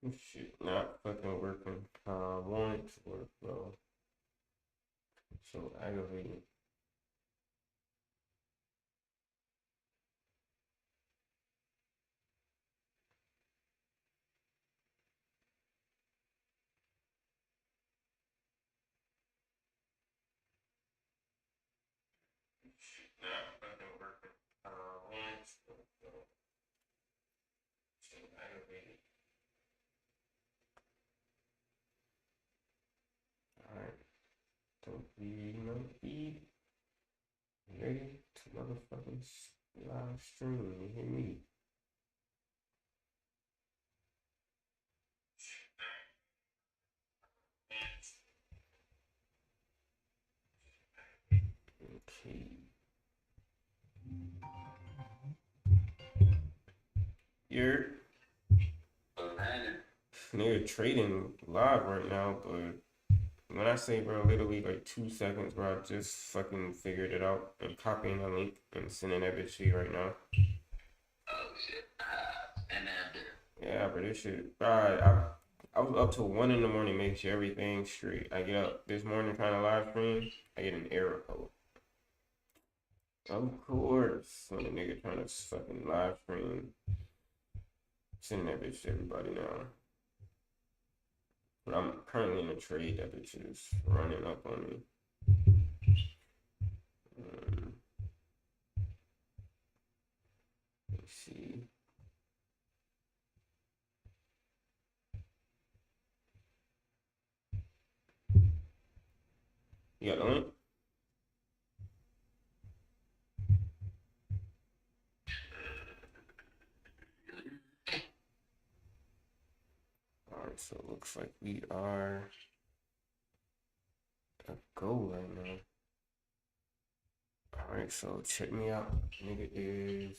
This shit not fucking working how I want it to work, bro. So aggravating. Shit not fucking working how I want it to work, bro. So aggravating. Alright, don't be no be ready to motherfucking live stream. You hear me? Okay. You're nigga trading live right now, but when I say, bro, literally like 2 seconds, bro, I just fucking figured it out and copying the link and sending that bitch to you right now. Oh shit. And after. Yeah, but this shit, bro, I was up till 1 in the morning making sure everything's straight. I get up this morning trying to live stream, I get an error code. Of course, when a nigga trying to fucking live stream, sending that bitch to everybody now. But I'm currently in a trade that bitch is running up on me. Um, let's see. You got the link? Alright, so it looks like we are a go right now. Alright, so check me out. Nigga is.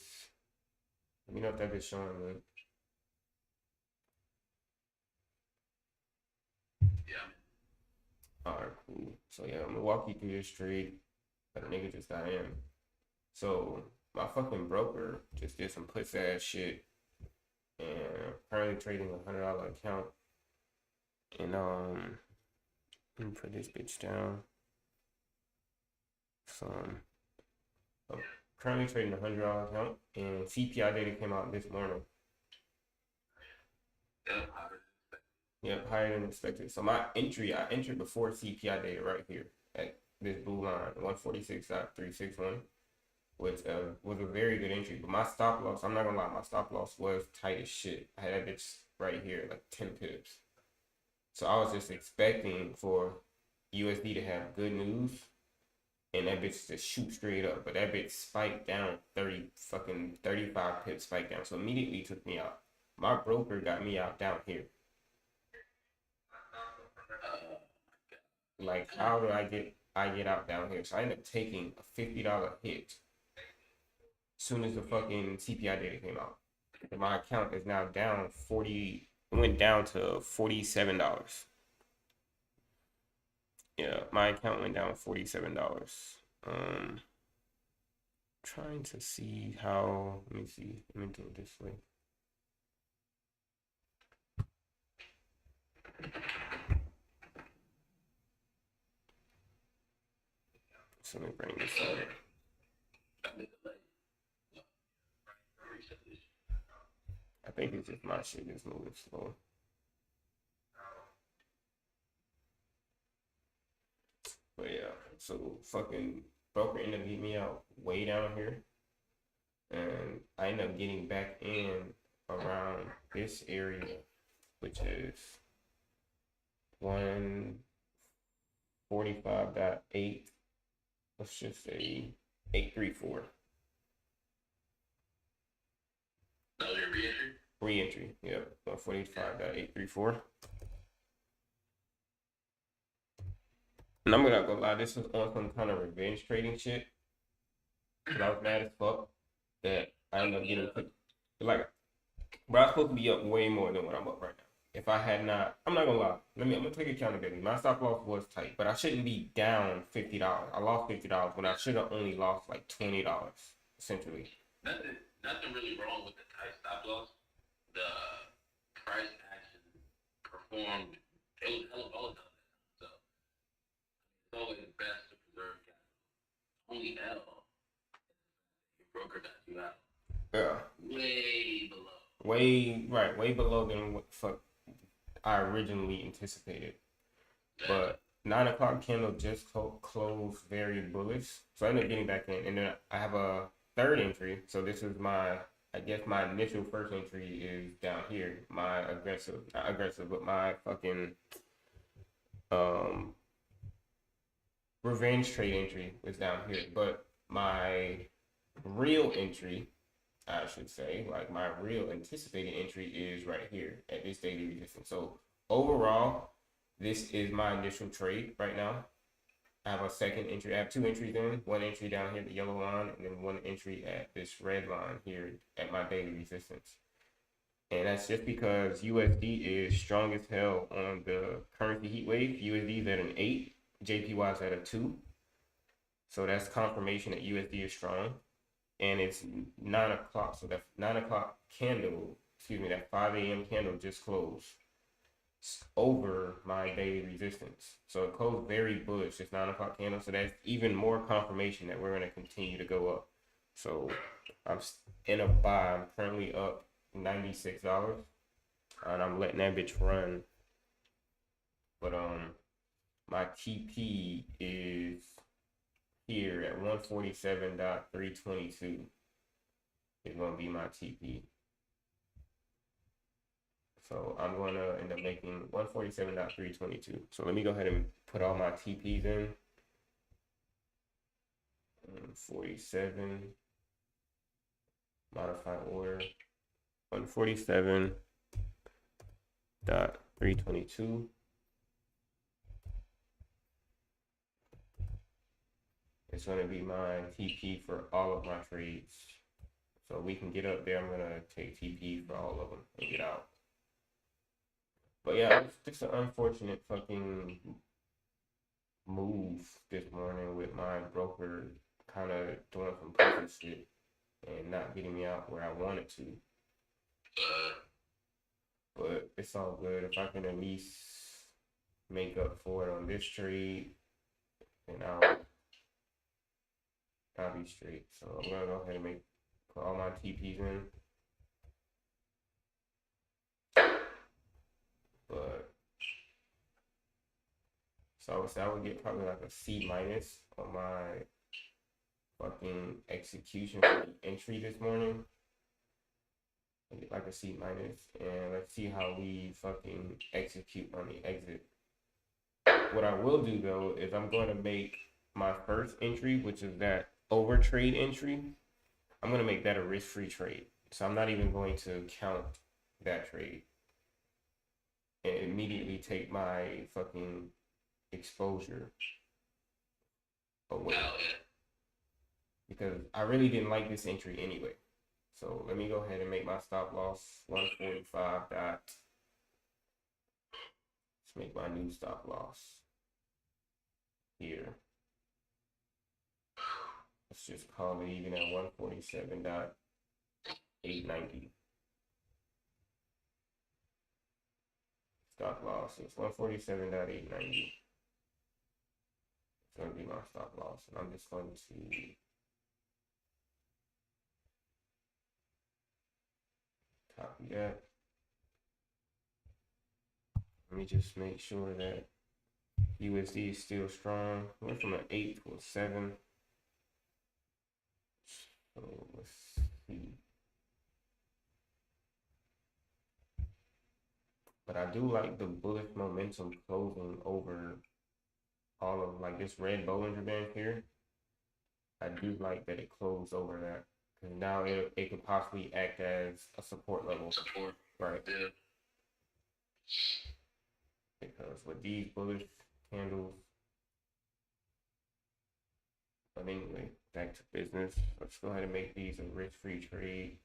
Let me know if that bitch showing, man. Yeah. Alright, cool. So yeah, I'm gonna walk you through this trade that a nigga just got in. So my fucking broker just did some puss ass shit and currently trading $100 account. And let me put this bitch down. So I'm currently trading $100 account, and CPI data came out this morning. Yeah. Yep, higher than expected. So my entry, I entered before CPI data right here at this blue line, 146.361, which was a very good entry. But my stop loss, I'm not gonna lie, my stop loss was tight as shit. I had that bitch right here, like 10 pips. So I was just expecting for USD to have good news and that bitch just shoot straight up. But that bitch spiked down 35 pips spiked down. So immediately took me out. My broker got me out down here. Like, how do I get out down here? So I ended up taking a $50 hit as soon as the fucking CPI data came out. And my account is now down 40, it went down to $47. Yeah, my account went down $47. Trying to see how, let me see, let me do it this way. So let me bring this up. I think it's just my shit is moving slow. But yeah, so fucking broker ended up getting me out way down here. And I ended up getting back in around this area, which is 145.8. Let's just say 834. Oh, your re-entry? Re-entry, yep, 145.834. And I'm not gonna lie, this was on some kind of revenge trading shit. Cause I was mad as fuck that I ended up getting put, like, but I was supposed to be up way more than what I'm up right now. If I had not, I'm not gonna lie. I'm gonna take accountability. My stop loss was tight, but I shouldn't be down $50. I lost $50 when I should have only lost like $20, essentially. Nothing really wrong with the tight stop loss. The price action performed. It was hella volatile. So it's always best to preserve capital. Only L, your broker got you out Yeah. way below. Way below than what fuck I originally anticipated. But 9 o'clock candle just closed very bullish, so I ended up getting back in, and then I have a third entry. So this is I guess my initial first entry is down here. My aggressive, not aggressive, but my fucking um revenge trade entry was down here. But my real entry, I should say, like my real anticipated entry is right here at this daily resistance. So overall, this is my initial trade right now. I have a second entry. I have two entries in. One entry down here, the yellow line, and then one entry at this red line here at my daily resistance. And that's just because USD is strong as hell on the currency heat wave. USD is at an 8, JPY is at a 2. So that's confirmation that USD is strong. And it's 9 o'clock. So that 9 o'clock candle, that 5 a.m. candle just closed over my daily resistance. So it closed very bullish, this 9 o'clock candle. So that's even more confirmation that we're going to continue to go up. So I'm in a buy. I'm currently up $96, and I'm letting that bitch run. But my TP is here at 147.322. Is going to be my TP. So I'm going to end up making 147.322. So let me go ahead and put all my TPs in. 47, modified order, 147.322. It's going to be my TP for all of my trades. So we can get up there. I'm going to take TP for all of them and get out. But yeah, it's just an unfortunate fucking move this morning with my broker kind of doing some pussy shit and not getting me out where I wanted to. But it's all good. If I can at least make up for it on this trade, then I'll be straight. So I'm gonna go ahead and put all my TPs in. But so I would get probably like a C minus on my fucking execution for the entry this morning. I get like a C minus, and let's see how we fucking execute on the exit. What I will do though is I'm going to make my first entry, which is that over trade entry. I'm going to make that a risk-free trade. So I'm not even going to count that trade and immediately take my fucking exposure away. Because I really didn't like this entry anyway. So let me go ahead and make my stop loss 145 dot. Let's make my new stop loss here. Let's just call it even at 147.890. Stop loss is 147.890. It's going to be my stop loss. And I'm just going to copy that. Let me just make sure that USD is still strong. Went from an 8 to a 7. So let's see. But I do like the bullish momentum closing over all of like this red Bollinger Band here. I do like that it closed over that. Because now it could possibly act as a support level. Right. Yeah. Because with these bullish candles. But anyway, back to business. Let's go ahead and make these a risk-free trade.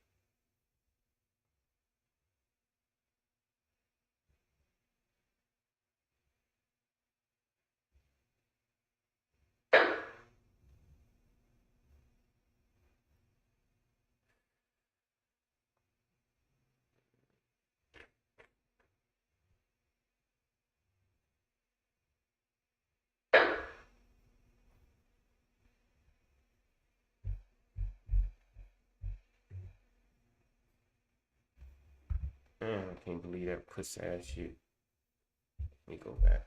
can't believe that pussy ass shit. Let me go back.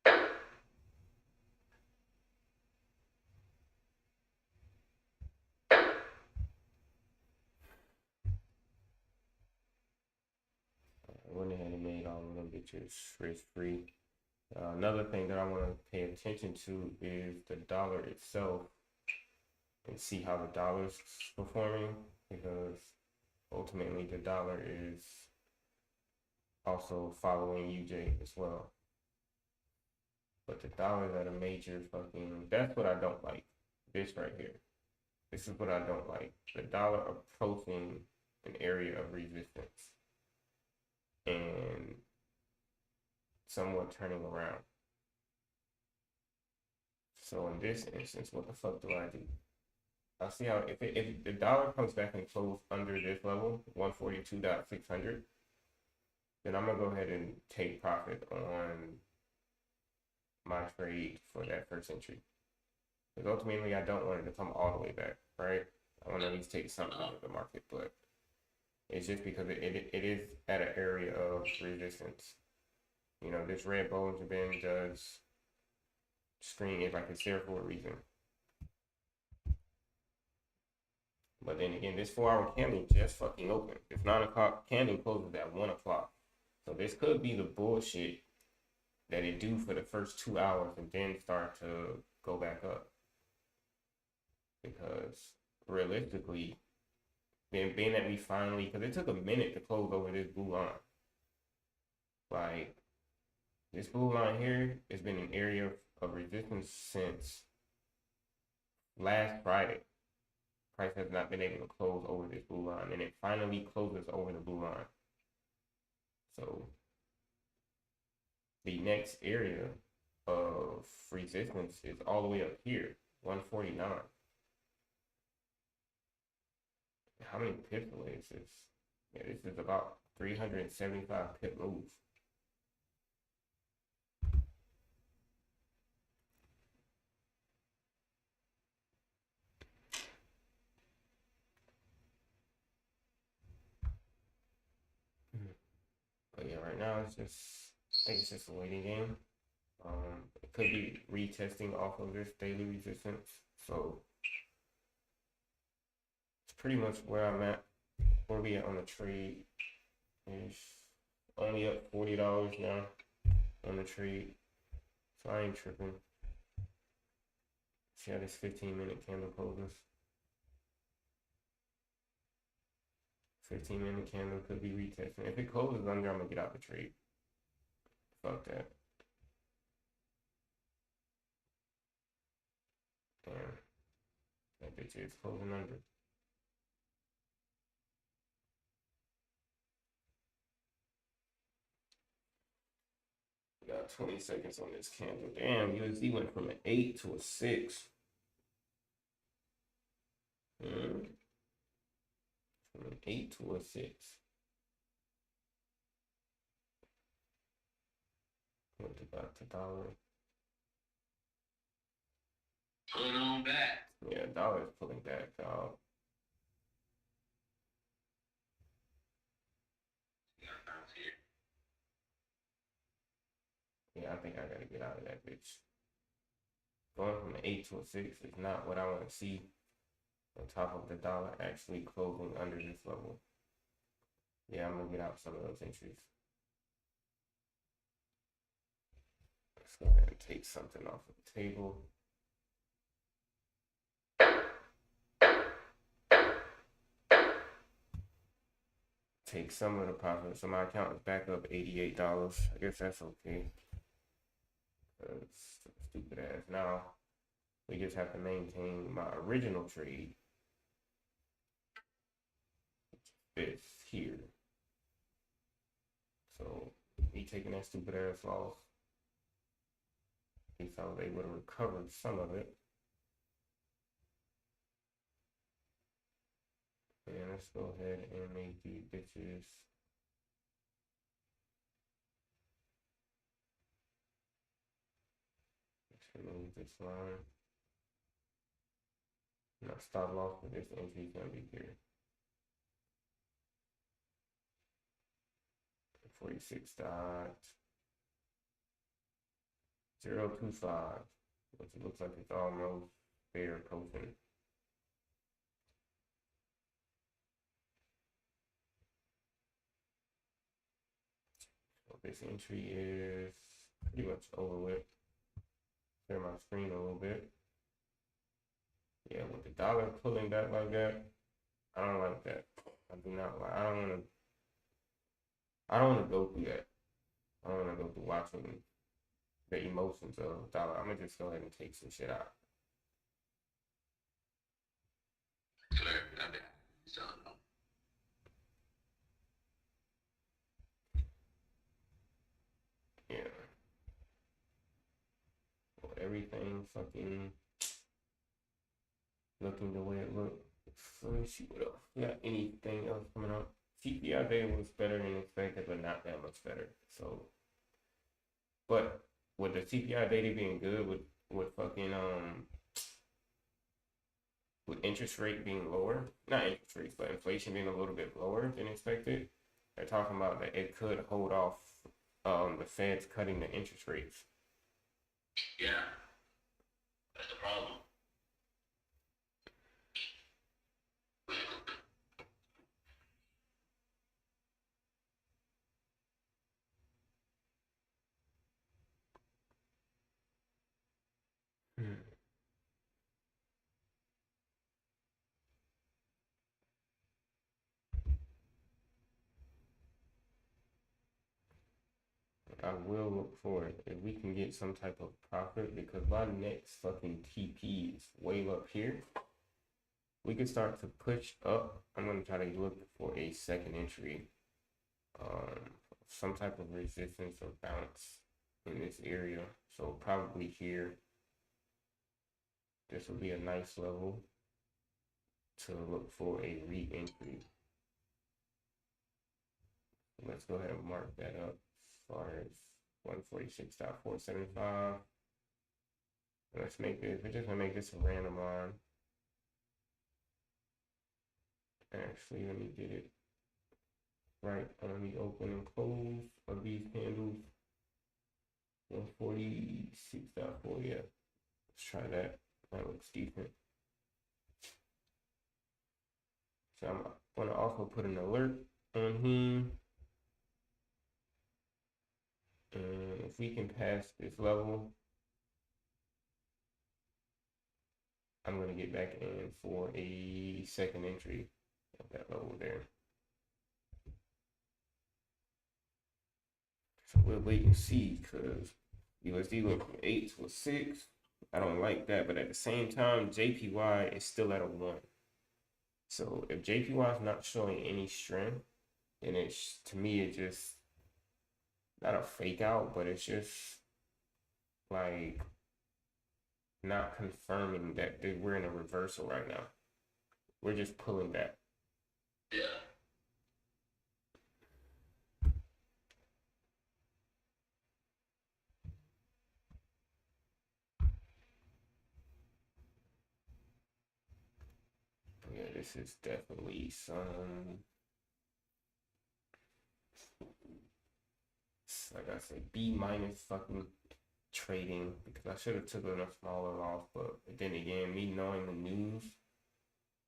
I went ahead and made all of them bitches risk free. Another thing that I want to pay attention to is the dollar itself and see how the dollar's performing, because ultimately the dollar is also following UJ as well. But the dollar's at a major fucking, that's what I don't like. This right here. This is what I don't like. The dollar approaching an area of resistance and somewhat turning around. So in this instance, what the fuck do I do? I'll see how, if the dollar comes back and close under this level, 142.600, then I'm gonna go ahead and take profit on my trade for that first entry. Because ultimately, I don't want it to come all the way back, right? I want to at least take something out of the market, but it's just because it is at an area of resistance. You know, this red Bollinger Band does screen it like it's there for a reason. But then again, this 4-hour candle just fucking opened. This 9 o'clock candle closes at 1 o'clock. So this could be the bullshit that it do for the first 2 hours and then start to go back up. Because realistically, then being that we finally, because it took a minute to close over this blue line. Like, this blue line here has been an area of resistance since last Friday. Price has not been able to close over this blue line, and it finally closes over the blue line. So the next area of resistance is all the way up here, 149. How many pips away is this? Yeah, this is about 375 pip move. But yeah, right now it's just, I think it's just a waiting game. It could be retesting off of this daily resistance. So it's pretty much where I'm at. Where we at on the trade is only up $40 now on the trade. So I ain't tripping. See how this 15-minute candle closes. 15-minute candle could be retesting. If it closes under, I'm gonna get out the trade. Fuck that. Damn. That bitch is closing under. We got 20 seconds on this candle. Damn, USD went from an 8 to a 6. From an 8 to a 6. Went to back to dollar. Pulling on back. Yeah, dollar is pulling back, dog. Yeah, I think I gotta get out of that bitch. Going from an 8 to a 6 is not what I want to see. On top of the dollar actually closing under this level. Yeah, I'm gonna get out some of those entries. Let's go ahead and take something off of the table. Take some of the profit. So my account is back up $88. I guess that's okay. Stupid ass. Now we just have to maintain my original trade. It's here. So me taking that stupid ass loss, at least I was able to recover some of it. And let's go ahead and make these bitches remove this line. Now stop loss for this entry is gonna be here. 46.025, which looks like it's almost there approaching. So this entry is pretty much over with. Clear my screen a little bit. Yeah, with the dollar pulling back like that, I don't like that. I do not like. I don't want to go through that. I don't want to go through watching the emotions of dollar. I'm gonna just go ahead and take some shit out. Clear. Goddamn. So, Yeah. Well, everything fucking looking the way it looked. So let's see what else. Yeah, anything else coming up? CPI data was better than expected, but not that much better. So, but with the CPI data being good, with fucking with interest rate being lower, not interest rates, but inflation being a little bit lower than expected, they're talking about that it could hold off the Fed's cutting the interest rates. yeah. That's the problem. I will look for it if we can get some type of profit, because my next fucking TP is way up here. We can start to push up. I'm gonna try to look for a second entry, some type of resistance or bounce in this area. So probably here. This will be a nice level to look for a re-entry. Let's go ahead and mark that up as far as 146.475. Let's make this, we're just gonna make this a random line. Actually, let me get it right on the open and close of these candles. 146.4, yeah. Let's try that. That looks decent. So I'm gonna also put an alert on him. And if we can pass this level, I'm gonna get back in for a second entry at that level there. So we'll wait and see, because USD went from 8 to a 6. I don't like that, but at the same time, JPY is still at a 1. So if JPY is not showing any strength, then it's, to me, it's just not a fake out, but it's just like not confirming that we're in a reversal right now. We're just pulling back. Yeah. Yeah, this is definitely some, like I said, B minus fucking trading, because I should have taken a smaller loss, but then again, me knowing the news,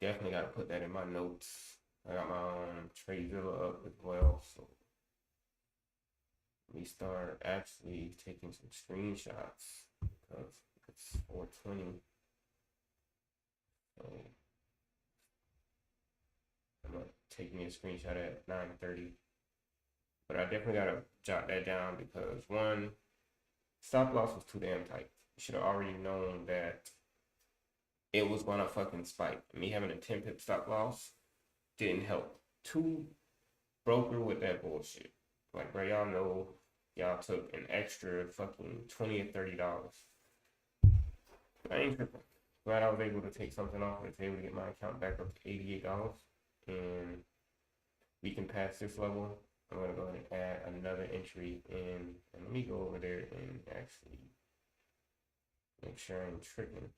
definitely got to put that in my notes. I got my own TradeZilla up as well, so we start actually taking some screenshots, because it's 420. So I'm gonna take me a screenshot at 9:30. But I definitely gotta jot that down, because one, stop loss was too damn tight. You should have already known that it was gonna fucking spike. Me having a 10 pip stop loss didn't help. Two, broker with that bullshit. Like, bro, y'all know y'all took an extra fucking $20 or $30. I ain't tripping. Glad I was able to take something off the table to get my account back up to $88. And we can pass this level. I'm gonna go ahead and add another entry in, and let me go over there and actually make sure I'm tripping.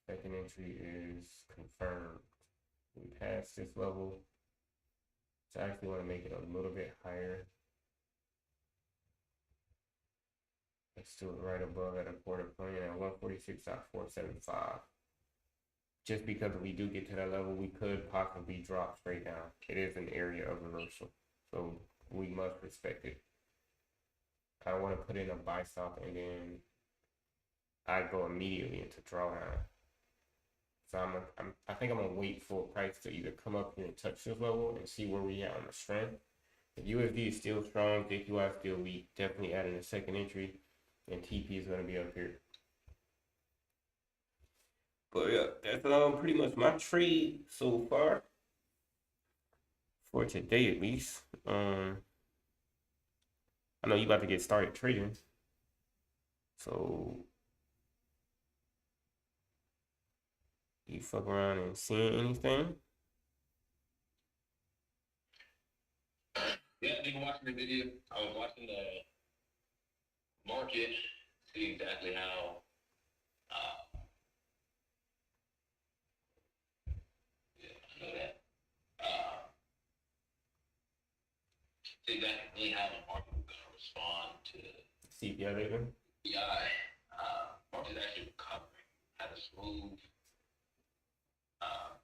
Second entry is confirmed. We passed this level. So I actually want to make it a little bit higher. Let's do it right above at a quarter point at 146.475. Just because if we do get to that level, we could possibly drop straight down. It is an area of reversal, so we must respect it. I don't want to put in a buy stop and then I go immediately into drawdown. So I think I'm gonna wait for price to either come up here and touch this level and see where we at on the strength. If USD is still strong, JPY is still weak, definitely adding a second entry, and TP is gonna be up here. But yeah, that's pretty much my trade so far for today at least. I know you about to get started trading, so you fuck around and seeing anything? Yeah, I've been watching the video. I was watching the market, see exactly how. Yeah, I know that. See exactly how the market was going to respond to CPI data. CPI. Market's actually recovering. Had a smooth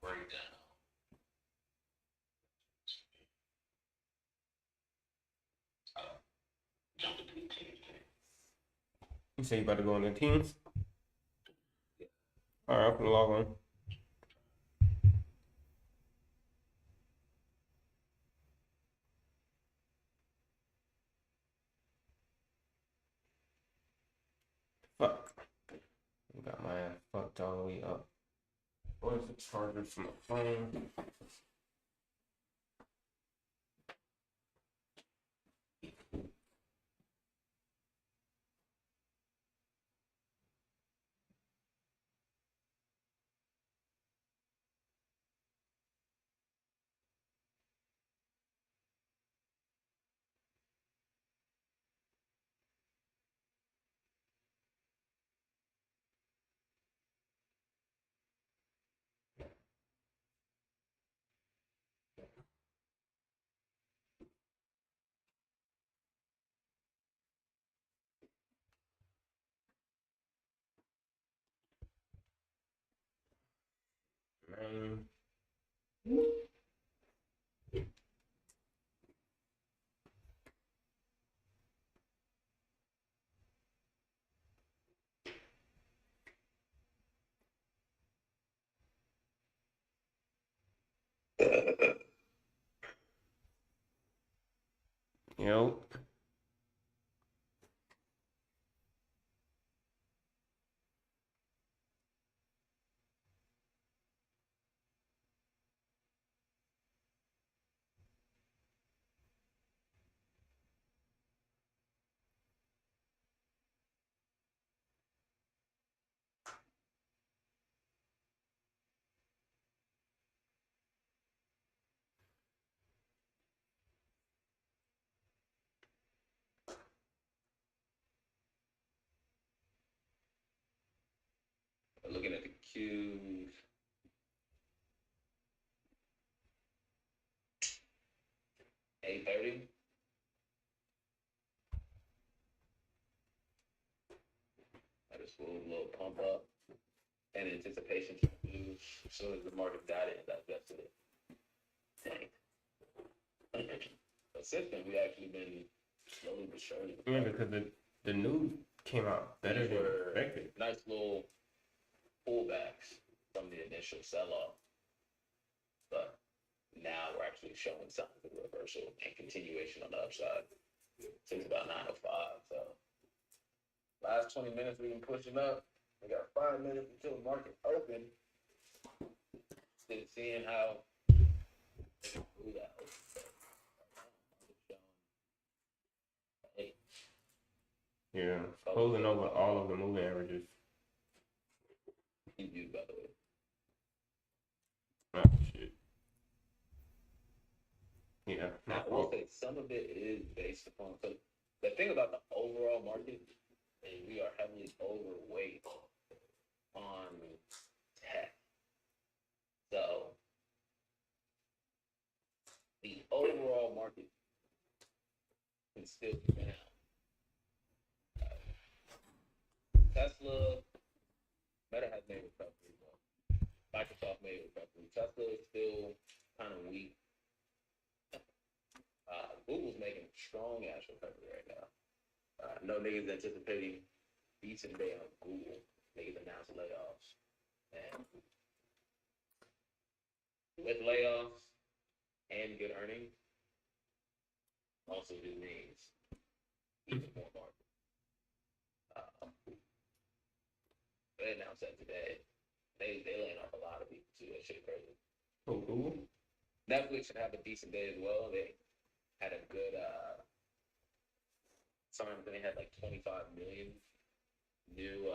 breakdown. Jumping to the teams. You say you about to go on the teams? All right, I'm gonna log on. Fuck. Got my ass fucked all the way up. Where's the charger for my phone? Man. Yo. Looking at the Qs. $8.30. I just a little pump up in anticipation to move as soon as the market got it and digested it. Dang. But since then, we actually been slowly but surely. Yeah, because the news came out better than expected. Nice little pullbacks from the initial sell-off. But now we're actually showing signs of reversal and continuation on the upside since about 9:05. So last 20 minutes we've been pushing up. We got 5 minutes until the market open. Still seeing how they can do that. Hey, Yeah, closing over all of the moving averages. you by the way. Oh shit. Yeah, I will say some of it is based upon, so the thing about the overall market is we are heavily overweight on market can still be down. Tesla, Meta has made recovery, though. Microsoft made recovery. Tesla is still kind of weak. Google's making strong ass recovery right now. No niggas anticipating decent day on Google. Niggas announced layoffs. And with layoffs and good earnings, also do means even more market. They announced that today. They laying off a lot of people too. That shit crazy. Oh, Google. Netflix should have a decent day as well. They had a good they had like 25 million new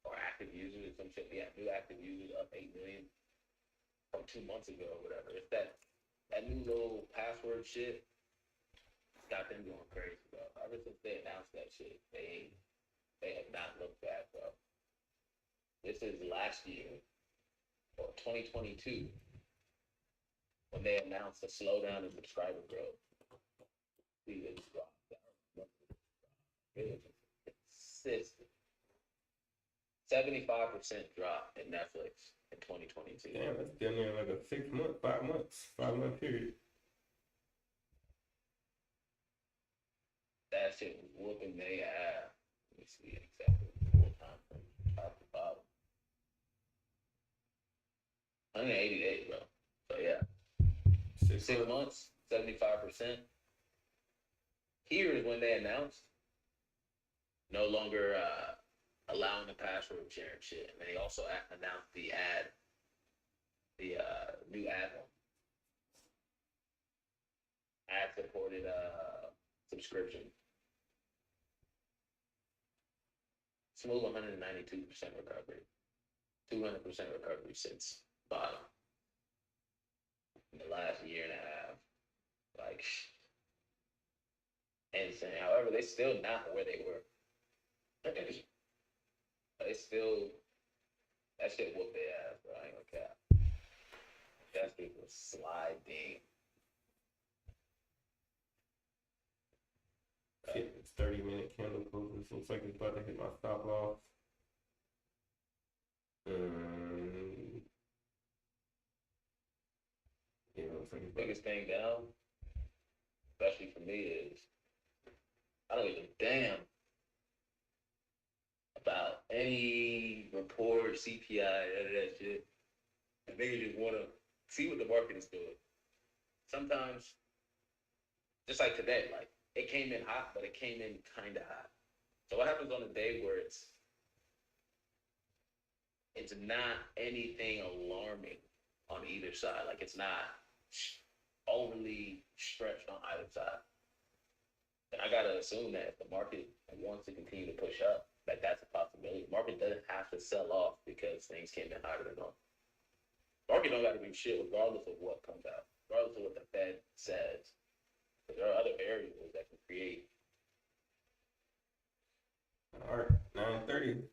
or active users or some shit. Yeah, new active users up 8 million from 2 months ago or whatever. It's that new little password shit got them going crazy, bro. Ever since they announced that shit, they have not looked back, bro. This is last year or 2022 when they announced a slowdown in subscriber growth. See this drop. It was consistent. 75% drop in Netflix in 2022. Damn, that's down there like a 6 month, 5 months, 5 month period. That shit was whooping their ass. Let me see exactly what time from top to bottom. 180 days, bro. So yeah, 6 months, 75%. Here is when they announced no longer allowing the password sharing shit. And they also announced the new ad one. Ad supported subscription. Smooth 192% recovery. 200% recovery since bottom. In the last year and a half. Like, insane. However, they still not where they were. They still, that shit whooped their ass, bro. I ain't gonna cap. That shit was sliding. Shit, it's 30-minute candle closes. Looks like it's about to hit my stop loss. Yeah, looks like it's about Biggest thing down, especially for me, is I don't give a damn about any report, CPI, none of that shit. And niggas just want to see what the market is doing. Sometimes, just like today, like it came in hot, but it came in kind of hot. So what happens on a day where it's not anything alarming on either side? Like it's not overly stretched on either side. And I gotta assume that if the market wants to continue to push up, that's a possibility. The market doesn't have to sell off because things came in higher than normal. Market don't gotta do shit regardless of what comes out, regardless of what the Fed says. But there are other variables that can create. All right, 9:30.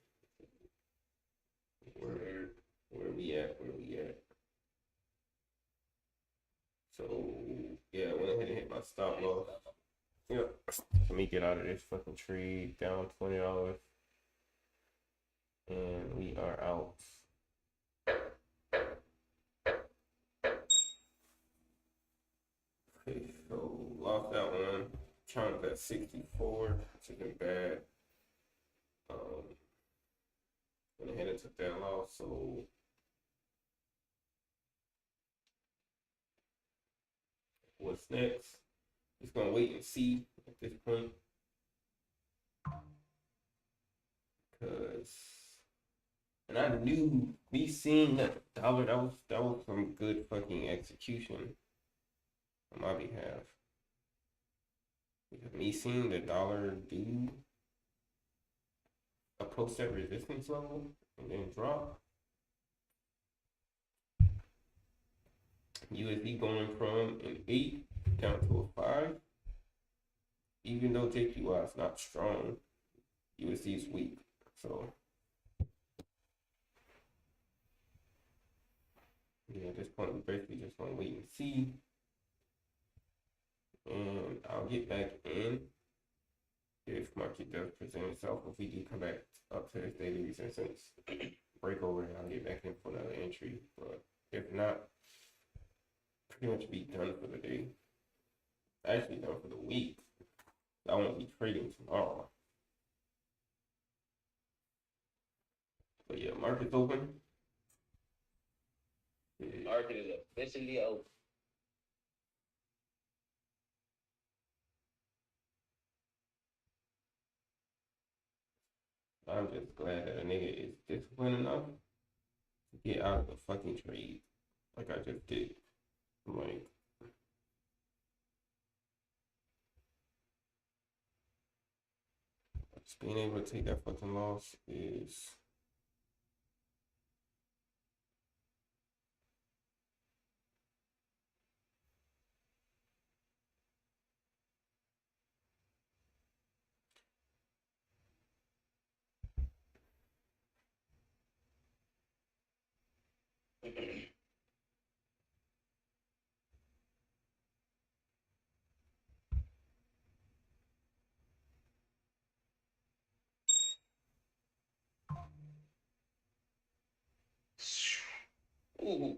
Where we at? So yeah, I went ahead and hit my stop loss. Yep. Let me get out of this fucking trade. Down $20. And we are out. Okay, so lost that one. Trump at 64, which isn't bad. Went ahead and took that loss, so what's next? Just gonna wait and see at this point. And I knew me seeing that dollar, that was some good fucking execution on my behalf. Because me seeing the dollar do approach that resistance level and then drop. USD going from an 8 down to a 5. Even though JPY is not strong, USD is weak. So yeah, at this point we basically just gonna wait and see. and I'll get back in if market does present itself. If we do come back up to this daily resistance breakover, I'll get back in for another entry. But if not, pretty much be done for the day. Actually done for the week. I won't be trading tomorrow. But yeah, market's open. Market is officially open. I'm just glad that a nigga is disciplined enough to get out of the fucking trade like I just did. Like, just being able to take that fucking loss is Ooh.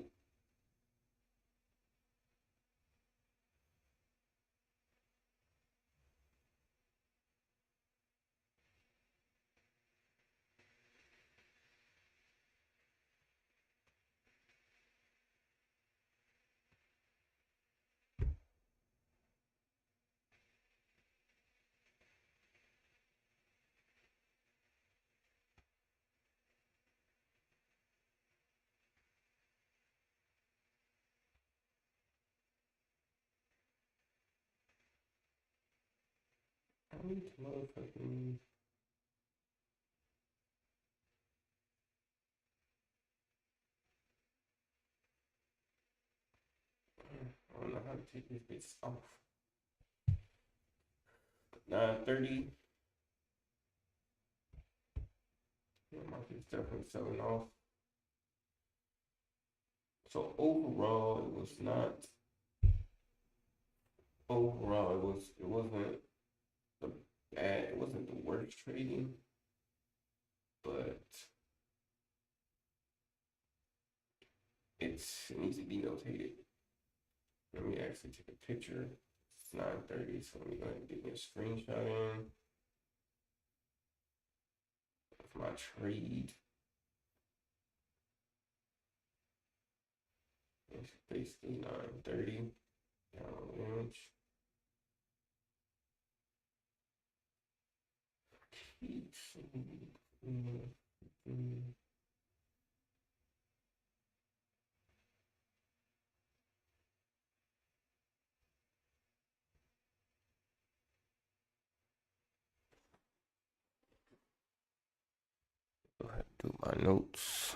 I need to motherfucking I don't know how to take this bitch off. 9:30. The market's definitely selling off. So overall, it was not. Overall, it wasn't the bad. It wasn't the worst trading, but it needs to be notated. Let me actually take a picture. It's 9:30, so let me go ahead and get me a screenshot in of my trade. It's basically 9:30. Down image. Go ahead and do my notes.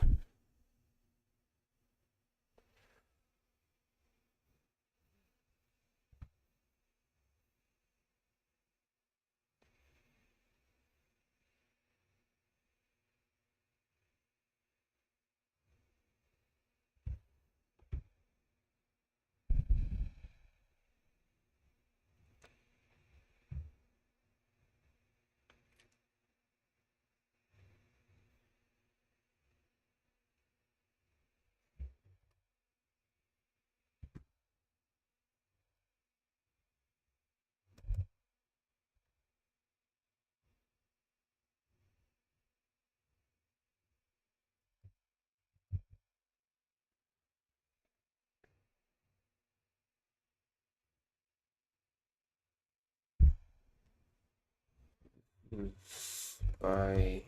Buy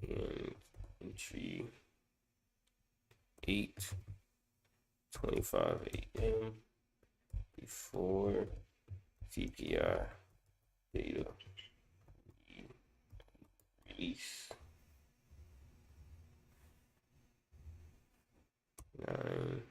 in entry 8:25 a.m. before CPI data release. 9:30.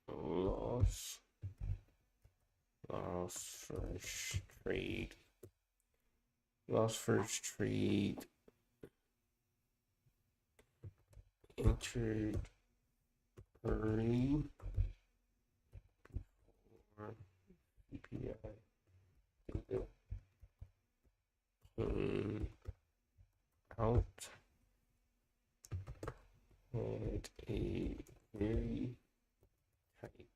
Loss. Lost first trade. Lost first trade. Entered early. Before CPI. Came out. Had a very tight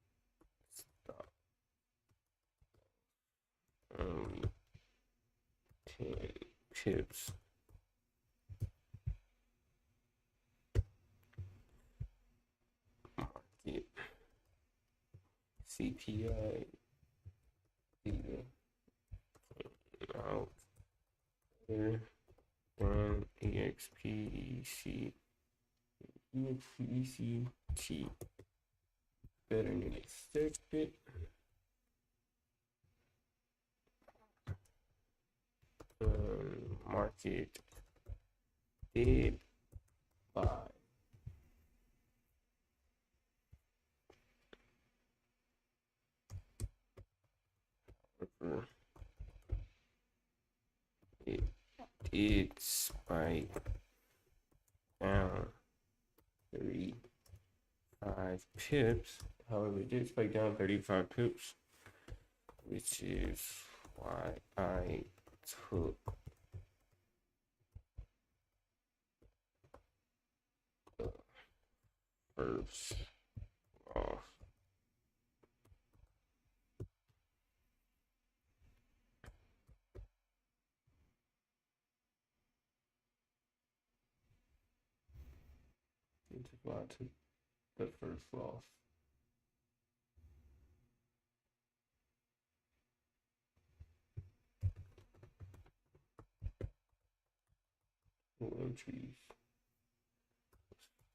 stop. 10 pips. Market CPI either out there than EXPEC. EXPEC better than expected. Market did buy. It did spike down 35 pips. However, it did spike down 35 pips, which is why I took the first loss. Into why I took the first loss. Entries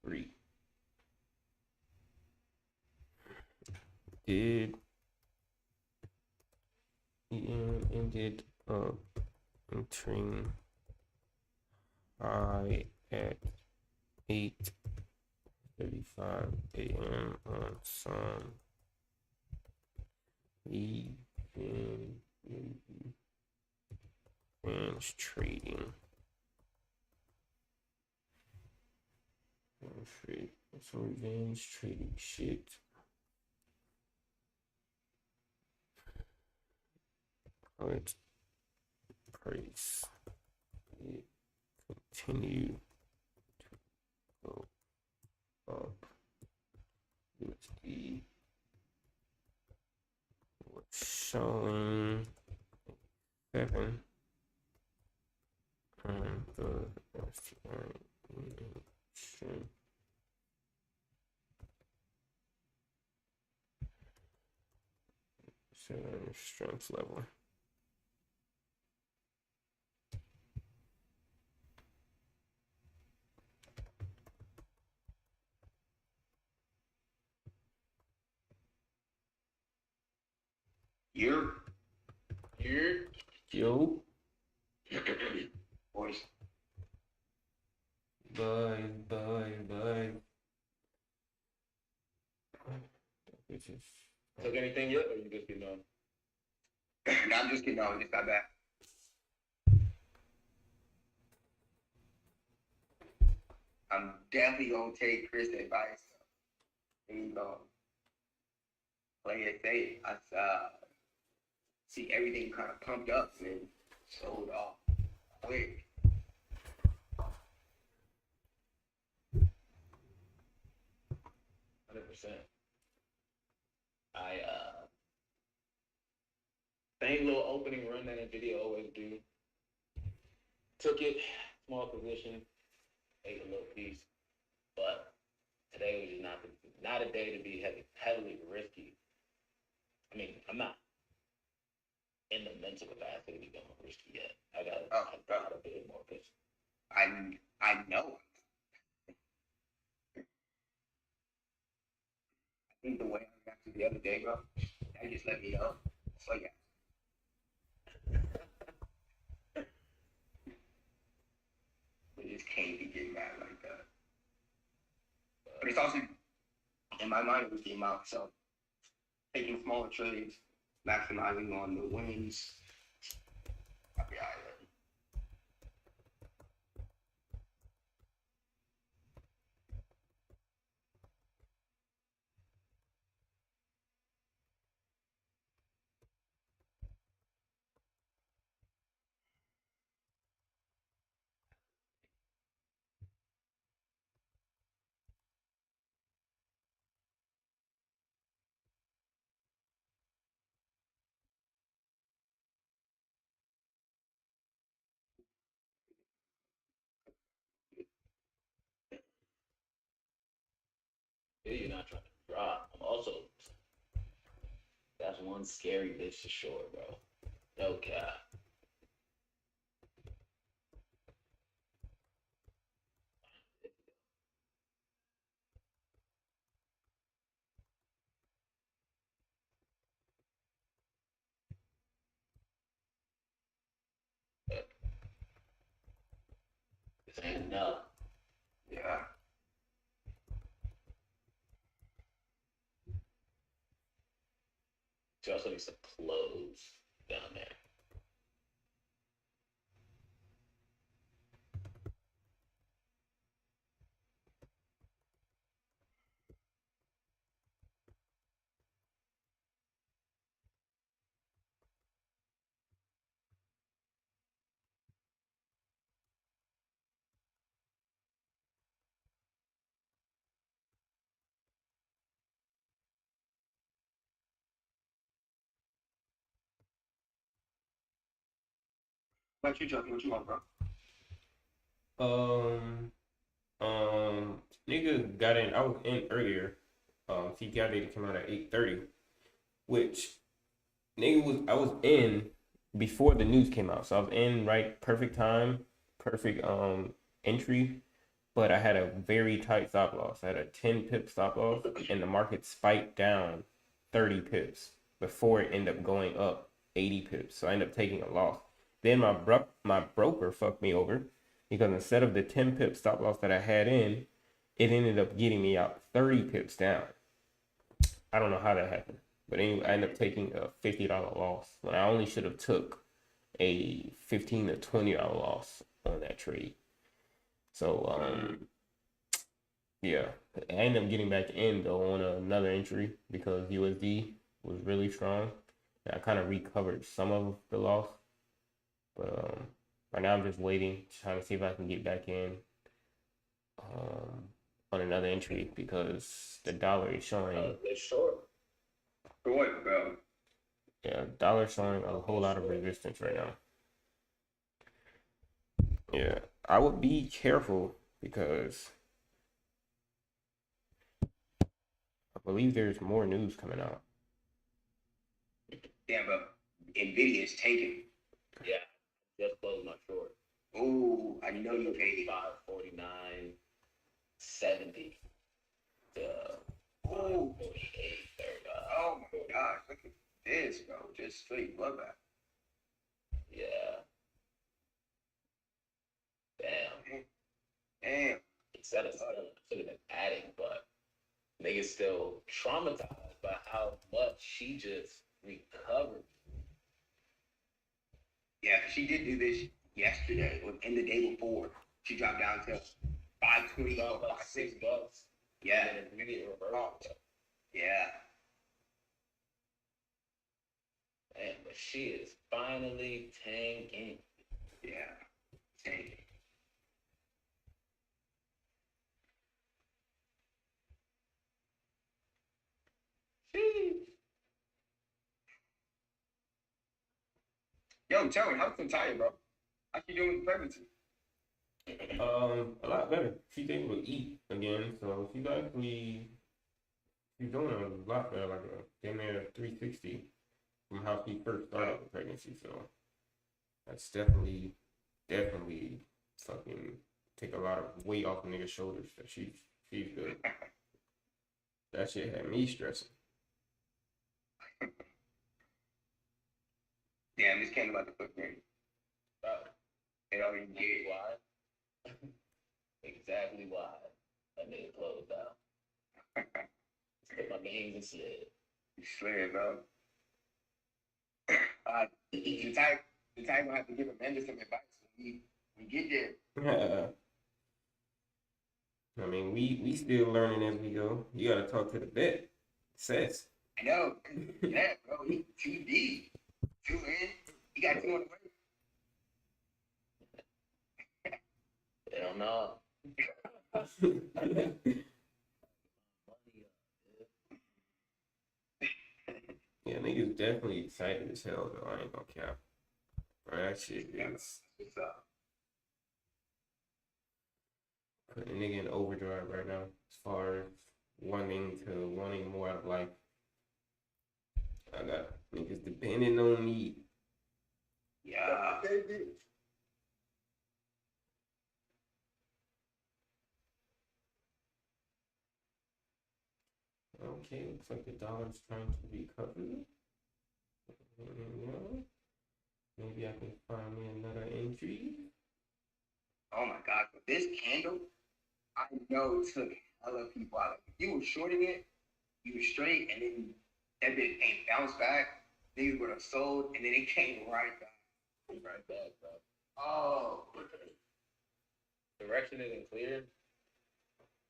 3. Did ended up entering high at 8:35 a.m. on some revenge trading. Some revenge trading shit. Let's price it continue to go up. USD was showing 7 and the STR strength level. You're Yo. Boys. Bye. Bitches. Took anything yet, or you just getting on? No, I'm just kidding. No, just got back. I'm definitely gonna take Chris' advice and play it safe. I see everything kind of pumped up and sold off quick. 100%. Same little opening run that video always do. Took it, small position, ate a little piece, but today was just not a day to be heavily risky. I mean, I'm not in the mental capacity to be going risky yet. I got a bit more because I know. I think the way I reacted the other day, bro, that just let me know. So yeah. it's also in my mind it was the amount. So taking smaller trades, maximizing on the wins. I'll be all right. Yeah, you're not trying to drop. I'm also, that's one scary bitch to short, bro. No cap. This ain't enough. Yeah. She also needs to close down there. What you joking? What you want, bro? Nigga got in. I was in earlier. CPI data came out at 8:30, which I was in before the news came out, so I was in right perfect time, perfect entry, but I had a very tight stop loss. I had a 10 pip stop loss, and the market spiked down 30 pips before it ended up going up 80 pips. So I ended up taking a loss. Then my broker fucked me over because instead of the 10 pip stop loss that I had in, it ended up getting me out 30 pips down. I don't know how that happened. But anyway, I ended up taking a $50 loss when I only should have took a $15 to $20 loss on that trade. So yeah, I ended up getting back in though on another entry because USD was really strong. And I kind of recovered some of the loss, but right now I'm just waiting, trying to see if I can get back in on another entry because the dollar is showing. They're short. For what, bro? Yeah, dollar showing a whole lot of resistance right now. Yeah, I would be careful because I believe there's more news coming out. Damn, bro. Nvidia's taken. Yeah. Just closed my short. Ooh, I know you paid. 549.70 to Ooh. 548. Oh my gosh, look at this, bro. Just straight bloodbath. Yeah. Damn. Damn. Instead of should have been adding, but niggas still traumatized by how much she just recovered. Yeah, she did do this yesterday, or in the day before. She dropped down to 520 or About $6. Yeah. And then immediate reversal. Yeah. Man, but she is finally tanking. Yeah. Tanking. Yo, tell me, how's Natalia, bro? How's she doing with pregnancy? A lot better. She's able to eat again, so she's doing a lot better, like a damn near 360 from how she first started with pregnancy. So that's definitely fucking take a lot of weight off the nigga's shoulders. That she's good. That shit had me stressing. Damn, this came about the footprint. It already did. Why? Exactly why. That nigga closed out. Put my games and slid. You slid, bro. The type gonna have to give Amanda some advice when we get there. I mean, we still learning as we go. You gotta talk to the vet. Sets. I know. Yeah, bro. He 2D. 2 in. He got 2 on the way. They don't know. Yeah, niggas definitely excited as hell though. I ain't gonna cap. Bro, that shit is What's up? putting a nigga in overdrive right now as far as wanting more out of life. I got niggas depending on me. Yeah. Okay, looks like the dollar's trying to recover. Yeah. Maybe I can find me another entry. Oh my God. But this candle, I know took hella people out. If you were shorting it, you were straight, and then that bit ain't bounced back. Niggas would have sold, and then it came right back. Right back, bro. Oh. Direction isn't clear,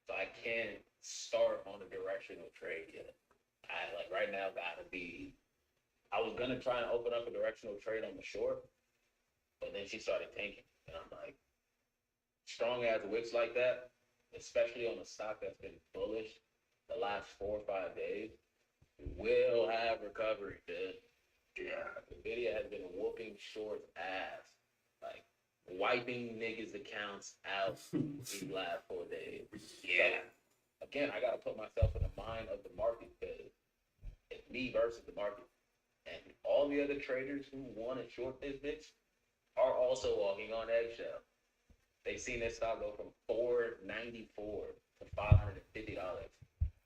so I can't start on a directional trade yet. I like right now gotta be. I was gonna try and open up a directional trade on the short, but then she started tanking, and I'm like, strong as wicks like that, especially on a stock that's been bullish the last 4 or 5 days, will have recovery, dude. Yeah. Nvidia has been whooping short ass, like wiping niggas' accounts out these last 4 days. Yeah. So, again, I gotta put myself in the mind of the market because it's me versus the market, and all the other traders who want to short this bitch are also walking on eggshells. They've seen this stock go from $4.94 to $550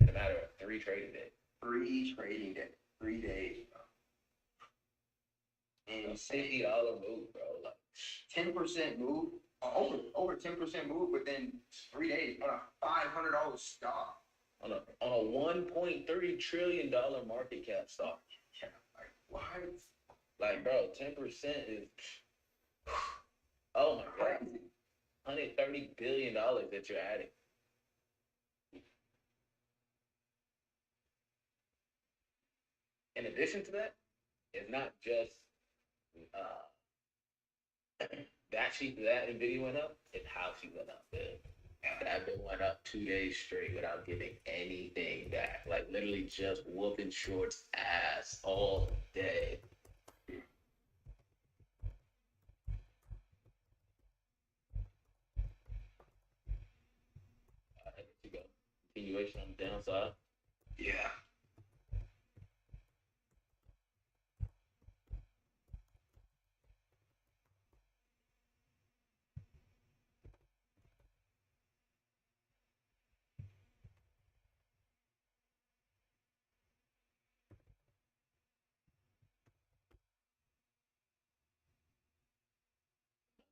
in a matter of 3 trading days. 3 trading days. 3 days, bro. A Insane. $50 move, bro. Like 10% move. Over 10% move within 3 days on a $500 stock. on a $1.3 trillion market cap stock. Yeah, like what? Like, bro, 10% is oh my god, Crazy. $130 billion that you're adding. In addition to that, it's not just that Nvidia went up, it's how she went up. Dude. That been went up 2 days straight without giving anything back. Like literally just whooping shorts ass all day. There you go. Continuation on the downside. Yeah.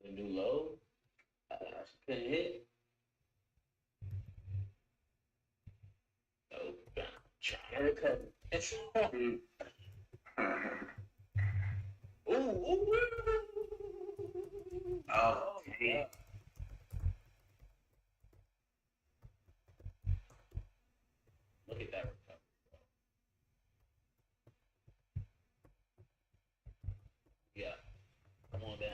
The new low. She couldn't hit. Nope. Trying to recover. Ooh, ooh, Oh, dang. God. Look at that recovery, bro. Yeah, come on down.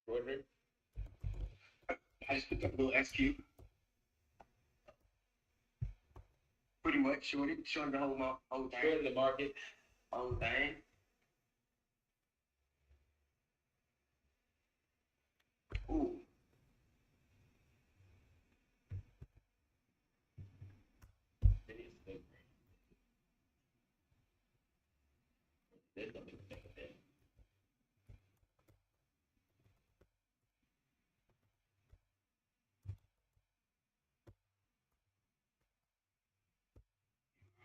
Roderick, I just picked up a little XQ. Pretty much shorted the whole thing. short the market. Whole thing. Ooh. it don't even make a dent.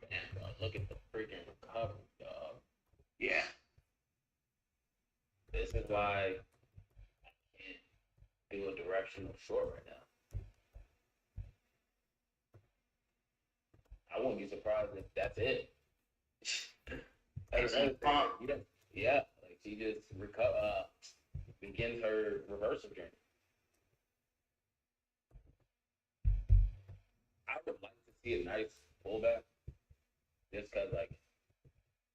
Damn, bro, look at the freaking recovery, dog. Yeah. This is why I can't do a directional short right now. I wouldn't be surprised if that's it. That's another thing. You know, yeah, like she just begins her reversal journey. I would like to see a nice pullback, just because like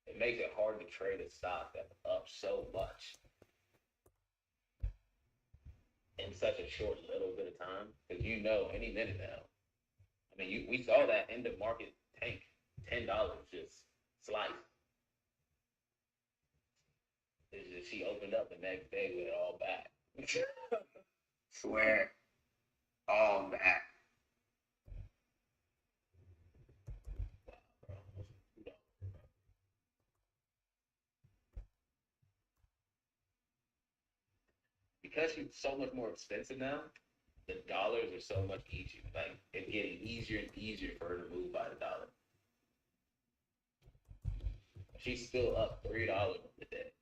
it makes it hard to trade a stock that's up so much in such a short little bit of time. Because you know, any minute now. I mean, we saw that end of market tank, $10 just slice. It's just she opened up the next day with it all back. Swear. All that. Wow, bro. Because she's so much more expensive now, the dollars are so much easier. Like it's getting easier and easier for her to move by the dollar. She's still up $3 on the day,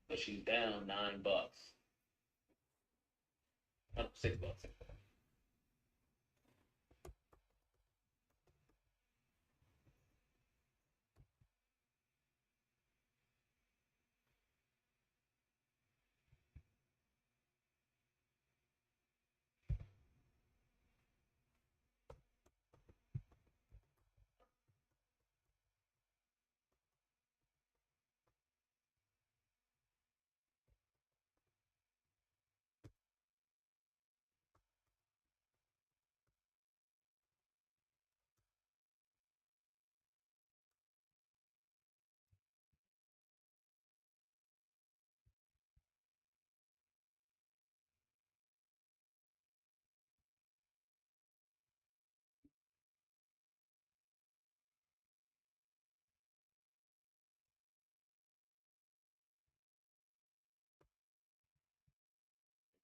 but she's down $9. Oh, $6.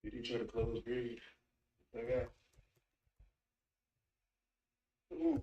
Did he try to close greed? Okay. Ooh.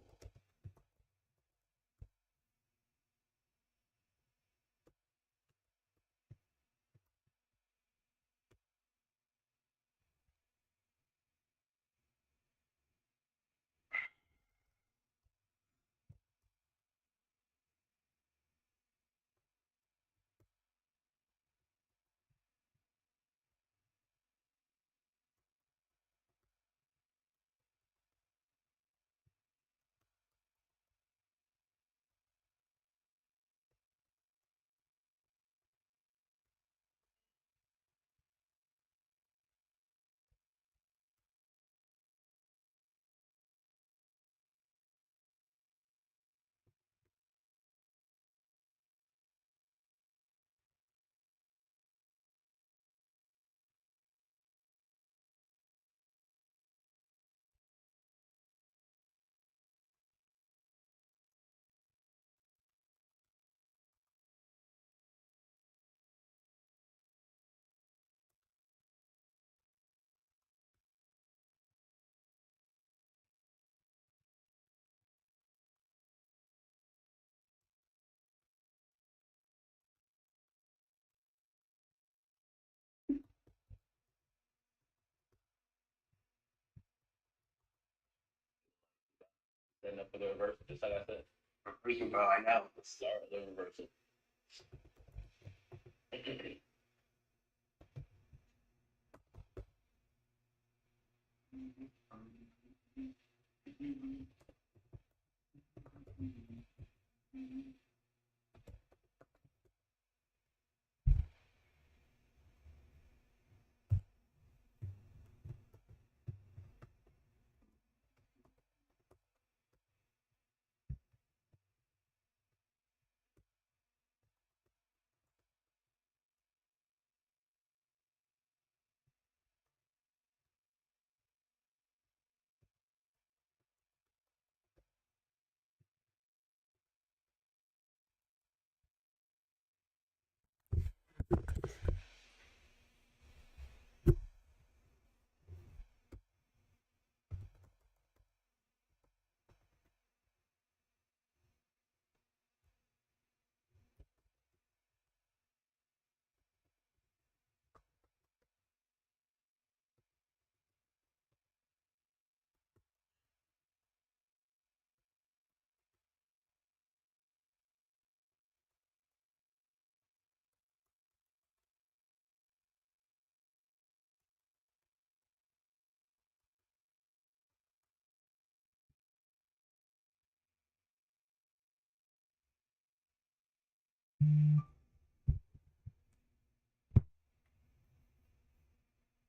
Setting up for the reversal, just like I said. Freaking bro, I know. The start of the reversal.